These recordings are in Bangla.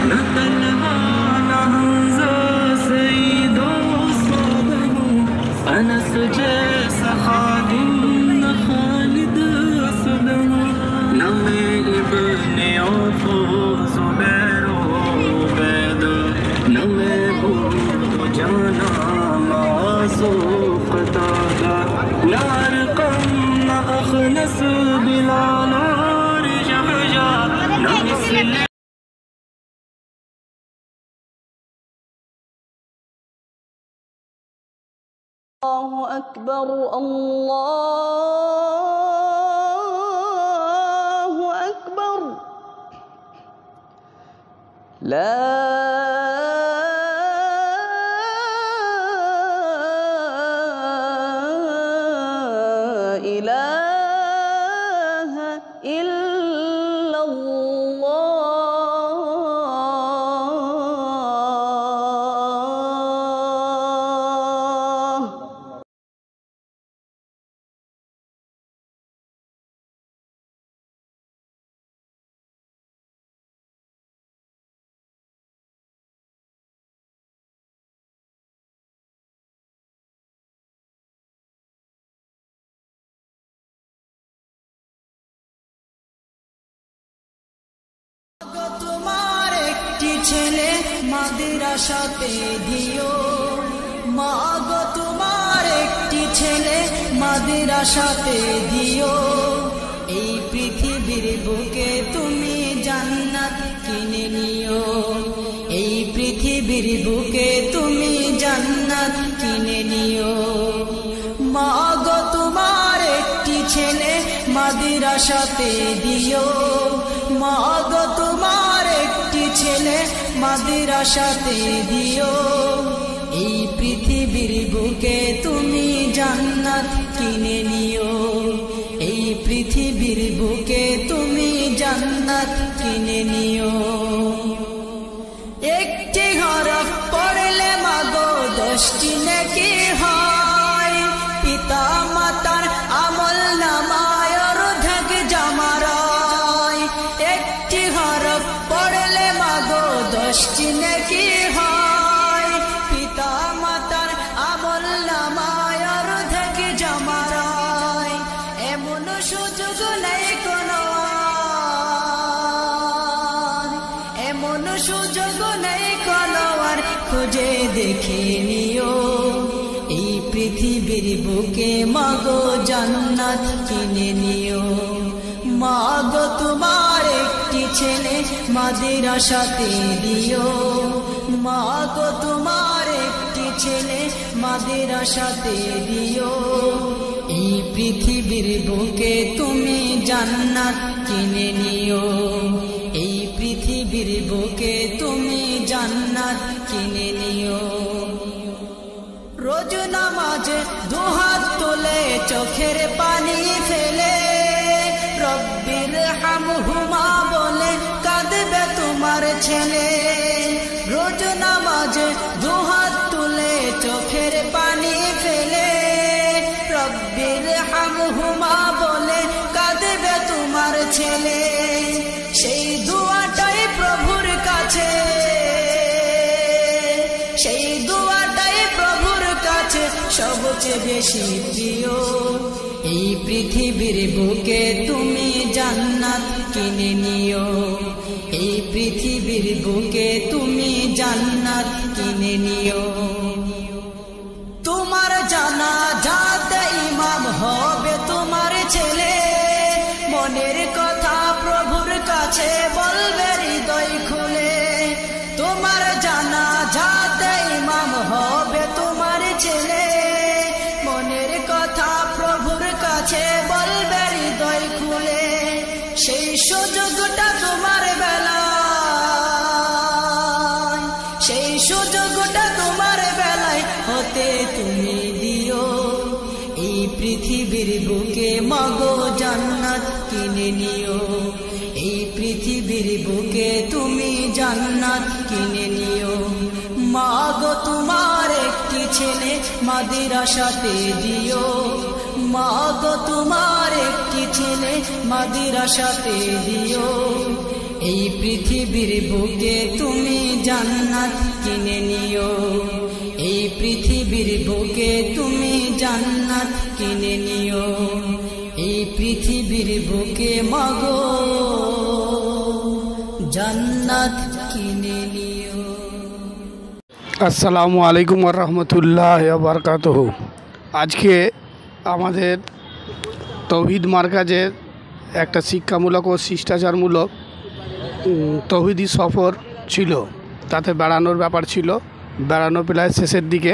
न तन्हा न हमजा सईद साद हूँ, अनस जैसा खादिम न खालिद असद हूँ, न मैं इब्ने औफ ज़ुबैर उबैद, न मैं बूद जाना माज़ क़तादा, न अरक़म न अख़नस बिलाल और जहजा, न मिस्ल الله أكبر الله أكبر لا إله إلا الله তোমার একটি ছেলে মাদ্রাসাতে দিও, মা গো তোমার একটি ছেলে মাদ্রাসাতে দিও, এই পৃথিবীর বুকে তুমি জান্নাত কিনে নিও, এই পৃথিবীর বুকে তুমি জান্নাত কিনে নিও। মা গো তোমার একটি ছেলে মাদ্রাসাতে দিও, মা গো তোমার একটি ছেলে মাদ্রাসাতে দিও, এই পৃথিবীর বুকে তুমি জান্নাত কিনে নিও, এই পৃথিবীর বুকে তুমি জান্নাত কিনে নিও। একটি হরফ পড়লে মাগো 10টি নেকি হয়, পিতা মাতার আমল নামায় অর্ধেক জামারায়। একটি হরফ পড়লে মাগো 10টি নেকি হয়, পিতা মাতার আমল নামায় অর্ধেক জামারায়। এমন সুযোগ নেই কোনো আর, এমন সুযোগ নেই কোনো আর, খুঁজে দেখে নিও, এই পৃথিবীর বুকে মাগো জান্নাত কিনে নিও। মাগো তোমার একটি ছেলে মাদ্রাসাতে দিও, মাগো তোমার একটি ছেলে মাদ্রাসাতে দিও, এই পৃথিবীর বুকে তুমি জান্নাত কিনে নিও, এই পৃথিবীর বুকে তুমি জান্নাত কিনে নিও। রোজ নামাজে দুহাত তুলে চোখের পানি ফেলে, রব্বির হামহুমা বলে কাঁদবে তোমার ছেলে। রোজ নামাজে দুহাত তুলে চোখের পানি ফেলে, রব্বির হামহুমা বলে কাঁদবে তোমার ছেলে। সেই দুয়াটাই প্রভুর কাছে, সেই দুয়াটাই প্রভুর কাছে সবচেয়ে বেশি প্রিয়, এই পৃথিবীর বুকে তুমি জান্নাত কিনে নিও, এই পৃথিবীর বুকে তুমি জান্নাত কিনে নিও। তোমার জানাজাতে ইমাম হবে তোমার ছেলে, মনের কথা প্রভুর কাছে বলবে হৃদয় খুলে। তোমার জানাজাতে ইমাম হবে তোমার ছেলে, মনের কথা প্রভুর কাছে বলবে হৃদয় খুলে। সেই সুযোগটা তোমার বেলায়, সেই সুযোগটা তোমার বেলায় হতে তুমি দিও, এই পৃথিবীর বুকে মাগো জান্নাত কিনে নিও, এই পৃথিবীর বুকে তুমি জান্নাত কিনে নিও। মাগো তোমার একটি ছেলে মাদ্রাসাতে দিও, মাগো তোমার একটি ছেলে মাদ্রাসাতে দিও, এই পৃথিবীর বুকে তুমি জান্নাত কিনে নিও, এই পৃথিবীর বুকে তুমি জান্নাত কিনে নিও, এই পৃথিবীর বুকে মাগো জান্নাত কিনে নিও। আসসালামু আলাইকুম ওয়া রাহমাতুল্লাহি ওয়া বারাকাতুহু। আজকে আমাদের তৌহিদ মার্কাজের একটা শিক্ষামূলক ও শিষ্টাচারমূলক তৌহিদি সফর ছিল, তাতে বেড়ানোর ব্যাপার ছিল, বেড়ানো প্রায় শেষের দিকে।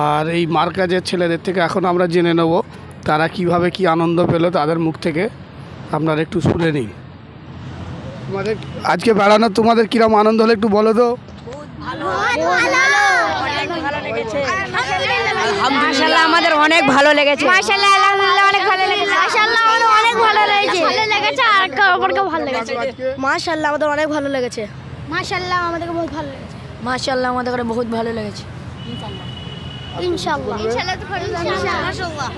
আর এই মার্কাজের ছেলেদের থেকে এখন আমরা জেনে নেব তারা কিভাবে কি আনন্দ পেল তাদের মুখ থেকে, আপনারা একটু শুনে নিন। তোমাদের আজকে বেড়ানো তোমাদের কিরম আনন্দ হলো একটু বলো তো। মাশাআল্লাহ আমাদের অনেক ভালো লেগেছে। মাশাআল্লাহ আলহামদুলিল্লাহ অনেক ভালো লেগেছে। মাশাআল্লাহ আমাদের অনেক ভালো লেগেছে। ভালো লেগেছে আর কাউকে ভালো লেগেছে। মাশাআল্লাহ আমাদের অনেক ভালো লেগেছে। মাশাআল্লাহ আমাদেরকে বহুত ভালো লেগেছে। মাশাআল্লাহ আমাদের বহুত ভালো লেগেছে। ইনশাআল্লাহ ইনশাআল্লাহ তো ভালো লেগেছে। মাশাআল্লাহ।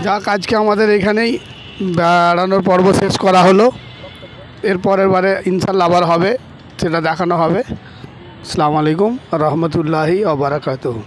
যাক, আজকে আমাদের এখানেই বেড়ানোর পর্ব শেষ করা হলো। এর পরের বারে ইনশাআল্লাহ আবার হবে, সেটা দেখানো হবে। আসসালামু আলাইকুম রহমতুল্লাহি ওয়া বারাকাতুহু।